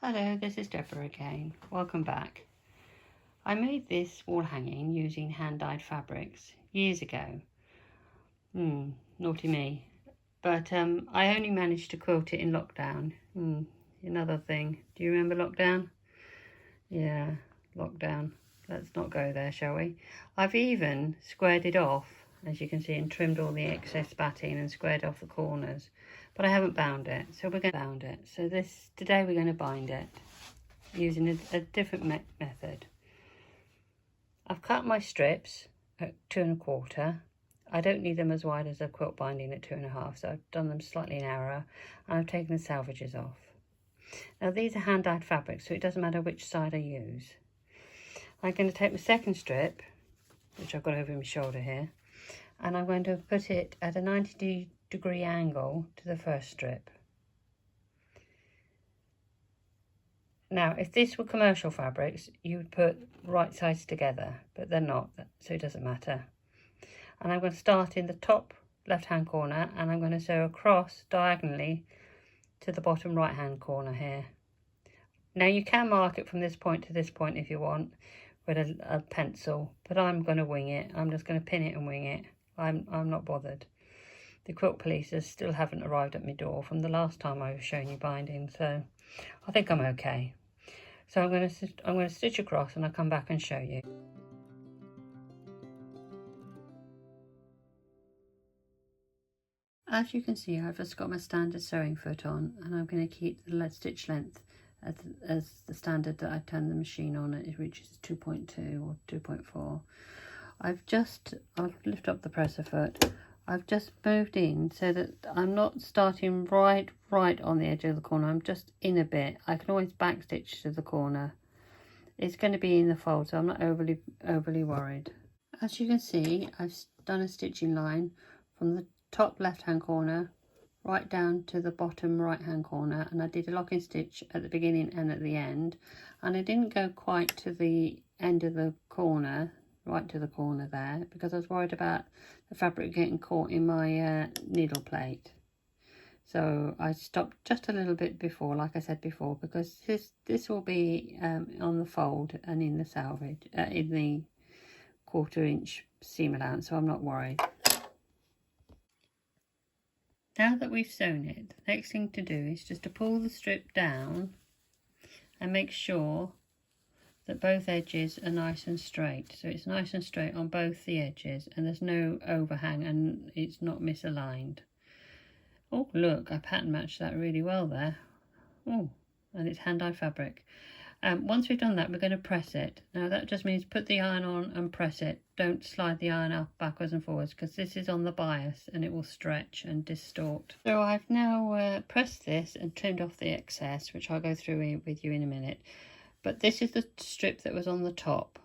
Hello, this is Deborah again. Welcome back. I made this wall hanging using hand-dyed fabrics years ago. Naughty me. But I only managed to quilt it in lockdown. Another thing. Do you remember lockdown? Yeah, lockdown. Let's not go there, shall we? I've even squared it off, as you can see, and trimmed all the excess batting and squared off the corners. But I haven't bound it, so we're going to bound it. So today we're going to bind it using a different method. I've cut my strips at 2 1/4. I don't need them as wide as a quilt binding at 2 1/2, so I've done them slightly narrower, and I've taken the salvages off. Now these are hand-dyed fabrics, so it doesn't matter which side I use. I'm going to take my second strip, which I've got over my shoulder here, and I'm going to put it at a 90-degree angle to the first strip. Now, if this were commercial fabrics, you would put right sides together, but they're not, so it doesn't matter. And I'm going to start in the top left-hand corner, and I'm going to sew across diagonally to the bottom right-hand corner here. Now, you can mark it from this point to this point if you want with a pencil, but I'm going to wing it. I'm just going to pin it and wing it. I'm not bothered. The quilt police still haven't arrived at my door from the last time I was showing you binding, so I think I'm okay. So I'm going to stitch across, and I'll come back and show you. As you can see, I've just got my standard sewing foot on, and I'm going to keep the stitch length as the standard that I turn the machine on, which is 2.2 or 2.4. I'll lift up the presser foot. I've just moved in so that I'm not starting right on the edge of the corner. I'm just in a bit. I can always back stitch to the corner. It's going to be in the fold, so I'm not overly worried. As you can see, I've done a stitching line from the top left hand corner right down to the bottom right hand corner, and I did a locking stitch at the beginning and at the end, and I didn't go quite to the end of the corner, right to the corner there, because I was worried about the fabric getting caught in my needle plate. So I stopped just a little bit before, like I said before, because this will be on the fold and in the salvage, in the 1/4 inch seam allowance, so I'm not worried. Now that we've sewn it, the next thing to do is just to pull the strip down and make sure that both edges are nice and straight. So it's nice and straight on both the edges, and there's no overhang and it's not misaligned. Oh, look, I pattern matched that really well there. Oh, and it's hand-dyed fabric. Once we've done that, we're going to press it. Now that just means put the iron on and press it. Don't slide the iron up backwards and forwards, because this is on the bias and it will stretch and distort. So I've now pressed this and trimmed off the excess, which I'll go through with you in a minute. But this is the strip that was on the top.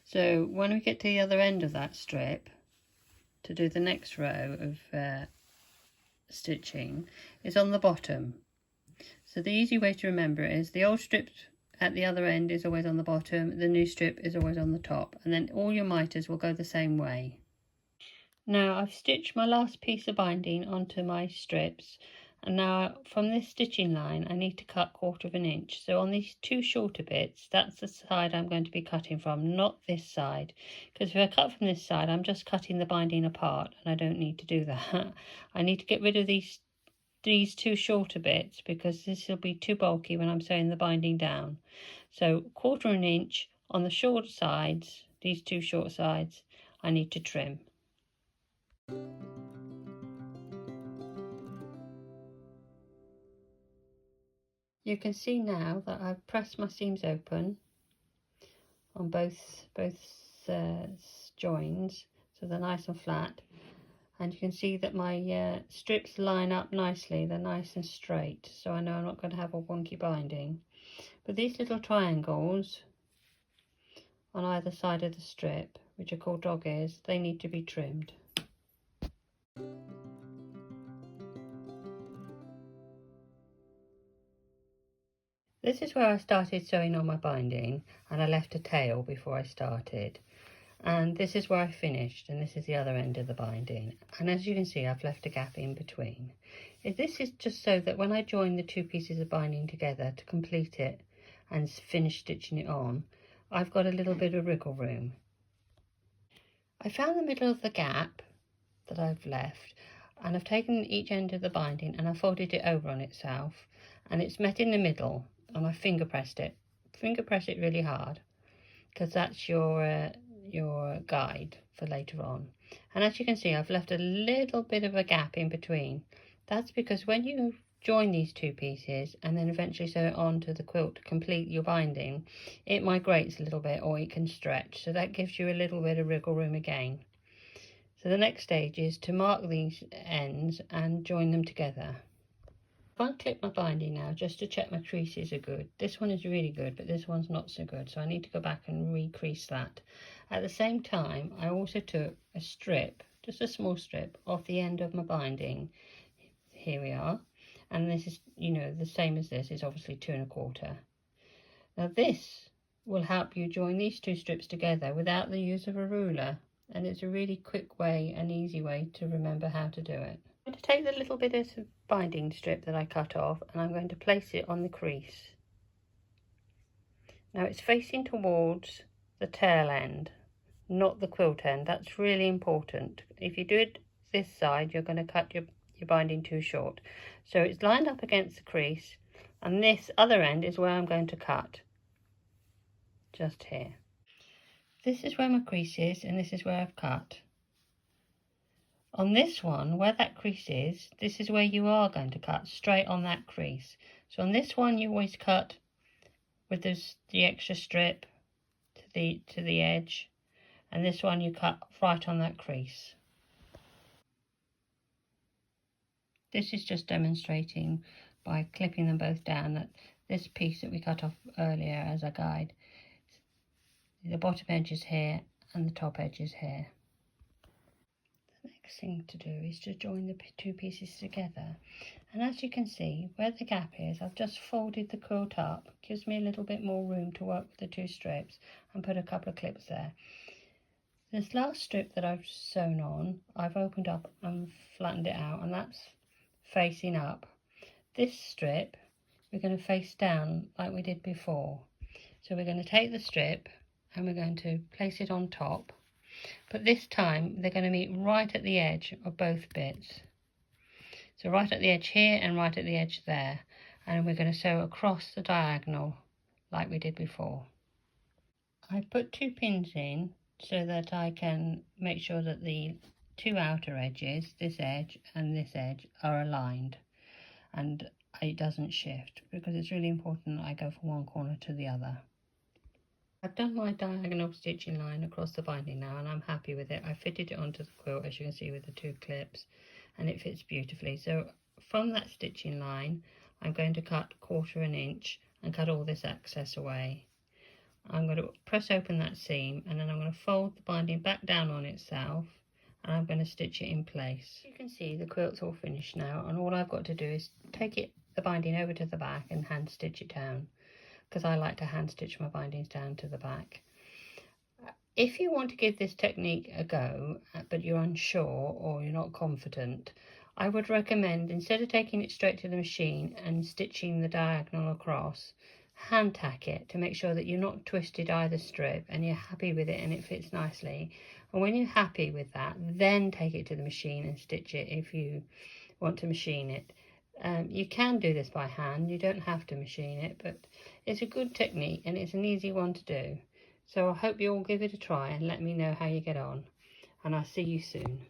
So when we get to the other end of that strip, to do the next row of stitching, is on the bottom. So the easy way to remember it is the old strip at the other end is always on the bottom, the new strip is always on the top, and then all your miters will go the same way. Now I've stitched my last piece of binding onto my strips, and now from this stitching line I need to cut 1/4 inch. So on these two shorter bits, that's the side I'm going to be cutting from, not this side, because if I cut from this side I'm just cutting the binding apart, and I don't need to do that. I need to get rid of these two shorter bits, because this will be too bulky when I'm sewing the binding down. So 1/4 inch on the short sides, these two short sides, I need to trim. You can see now that I've pressed my seams open on both joins, so they're nice and flat. And you can see that my strips line up nicely, they're nice and straight, so I know I'm not going to have a wonky binding. But these little triangles on either side of the strip, which are called dog ears, they need to be trimmed. This is where I started sewing on my binding, and I left a tail before I started. And this is where I finished, and this is the other end of the binding. And as you can see, I've left a gap in between. This is just so that when I join the two pieces of binding together to complete it and finish stitching it on, I've got a little bit of wriggle room. I found the middle of the gap that I've left, and I've taken each end of the binding and I've folded it over on itself, and it's met in the middle, and I finger pressed it. Finger press it really hard, because that's your guide for later on. And as you can see, I've left a little bit of a gap in between. That's because when you join these two pieces and then eventually sew it onto the quilt to complete your binding, it migrates a little bit, or it can stretch, so that gives you a little bit of wriggle room again. So the next stage is to mark these ends and join them together. I'll clip my binding now just to check my creases are good. This one is really good, but this one's not so good, so I need to go back and re-crease that. At the same time, I also took a strip, just a small strip, off the end of my binding. Here we are. And this is, you know, the same as this, is obviously 2 1/4. Now this will help you join these two strips together without the use of a ruler, and it's a really quick way and easy way to remember how to do it. I'm going to take the little bit of binding strip that I cut off, and I'm going to place it on the crease. Now it's facing towards the tail end, not the quilt end. That's really important. If you do it this side, you're going to cut your binding too short. So it's lined up against the crease, and this other end is where I'm going to cut, just here. This is where my crease is, and this is where I've cut. On this one, where that crease is, this is where you are going to cut, straight on that crease. So on this one, you always cut with the extra strip to the edge, and this one you cut right on that crease. This is just demonstrating by clipping them both down that this piece that we cut off earlier as a guide, the bottom edge is here and the top edge is here. The next thing to do is to join the two pieces together, and as you can see where the gap is, I've just folded the quilt up. It gives me a little bit more room to work with the two strips, and put a couple of clips there. This last strip that I've sewn on, I've opened up and flattened it out, and that's facing up. This strip we're going to face down like we did before. So we're going to take the strip and we're going to place it on top, but this time they're going to meet right at the edge of both bits. So right at the edge here and right at the edge there, and we're going to sew across the diagonal like we did before. I put 2 pins in so that I can make sure that the two outer edges, this edge and this edge, are aligned and it doesn't shift, because it's really important that I go from one corner to the other. I've done my diagonal stitching line across the binding now, and I'm happy with it. I fitted it onto the quilt, as you can see, with the 2 clips, and it fits beautifully. So from that stitching line, I'm going to cut 1/4 inch and cut all this excess away. I'm going to press open that seam, and then I'm going to fold the binding back down on itself, and I'm going to stitch it in place. You can see the quilt's all finished now, and all I've got to do is take the binding over to the back and hand stitch it down, because I like to hand stitch my bindings down to the back. If you want to give this technique a go, but you're unsure or you're not confident, I would recommend, instead of taking it straight to the machine and stitching the diagonal across, hand tack it to make sure that you're not twisted either strip and you're happy with it and it fits nicely. And when you're happy with that, then take it to the machine and stitch it if you want to machine it. You can do this by hand, you don't have to machine it, but it's a good technique and it's an easy one to do. So I hope you all give it a try and let me know how you get on, and I'll see you soon.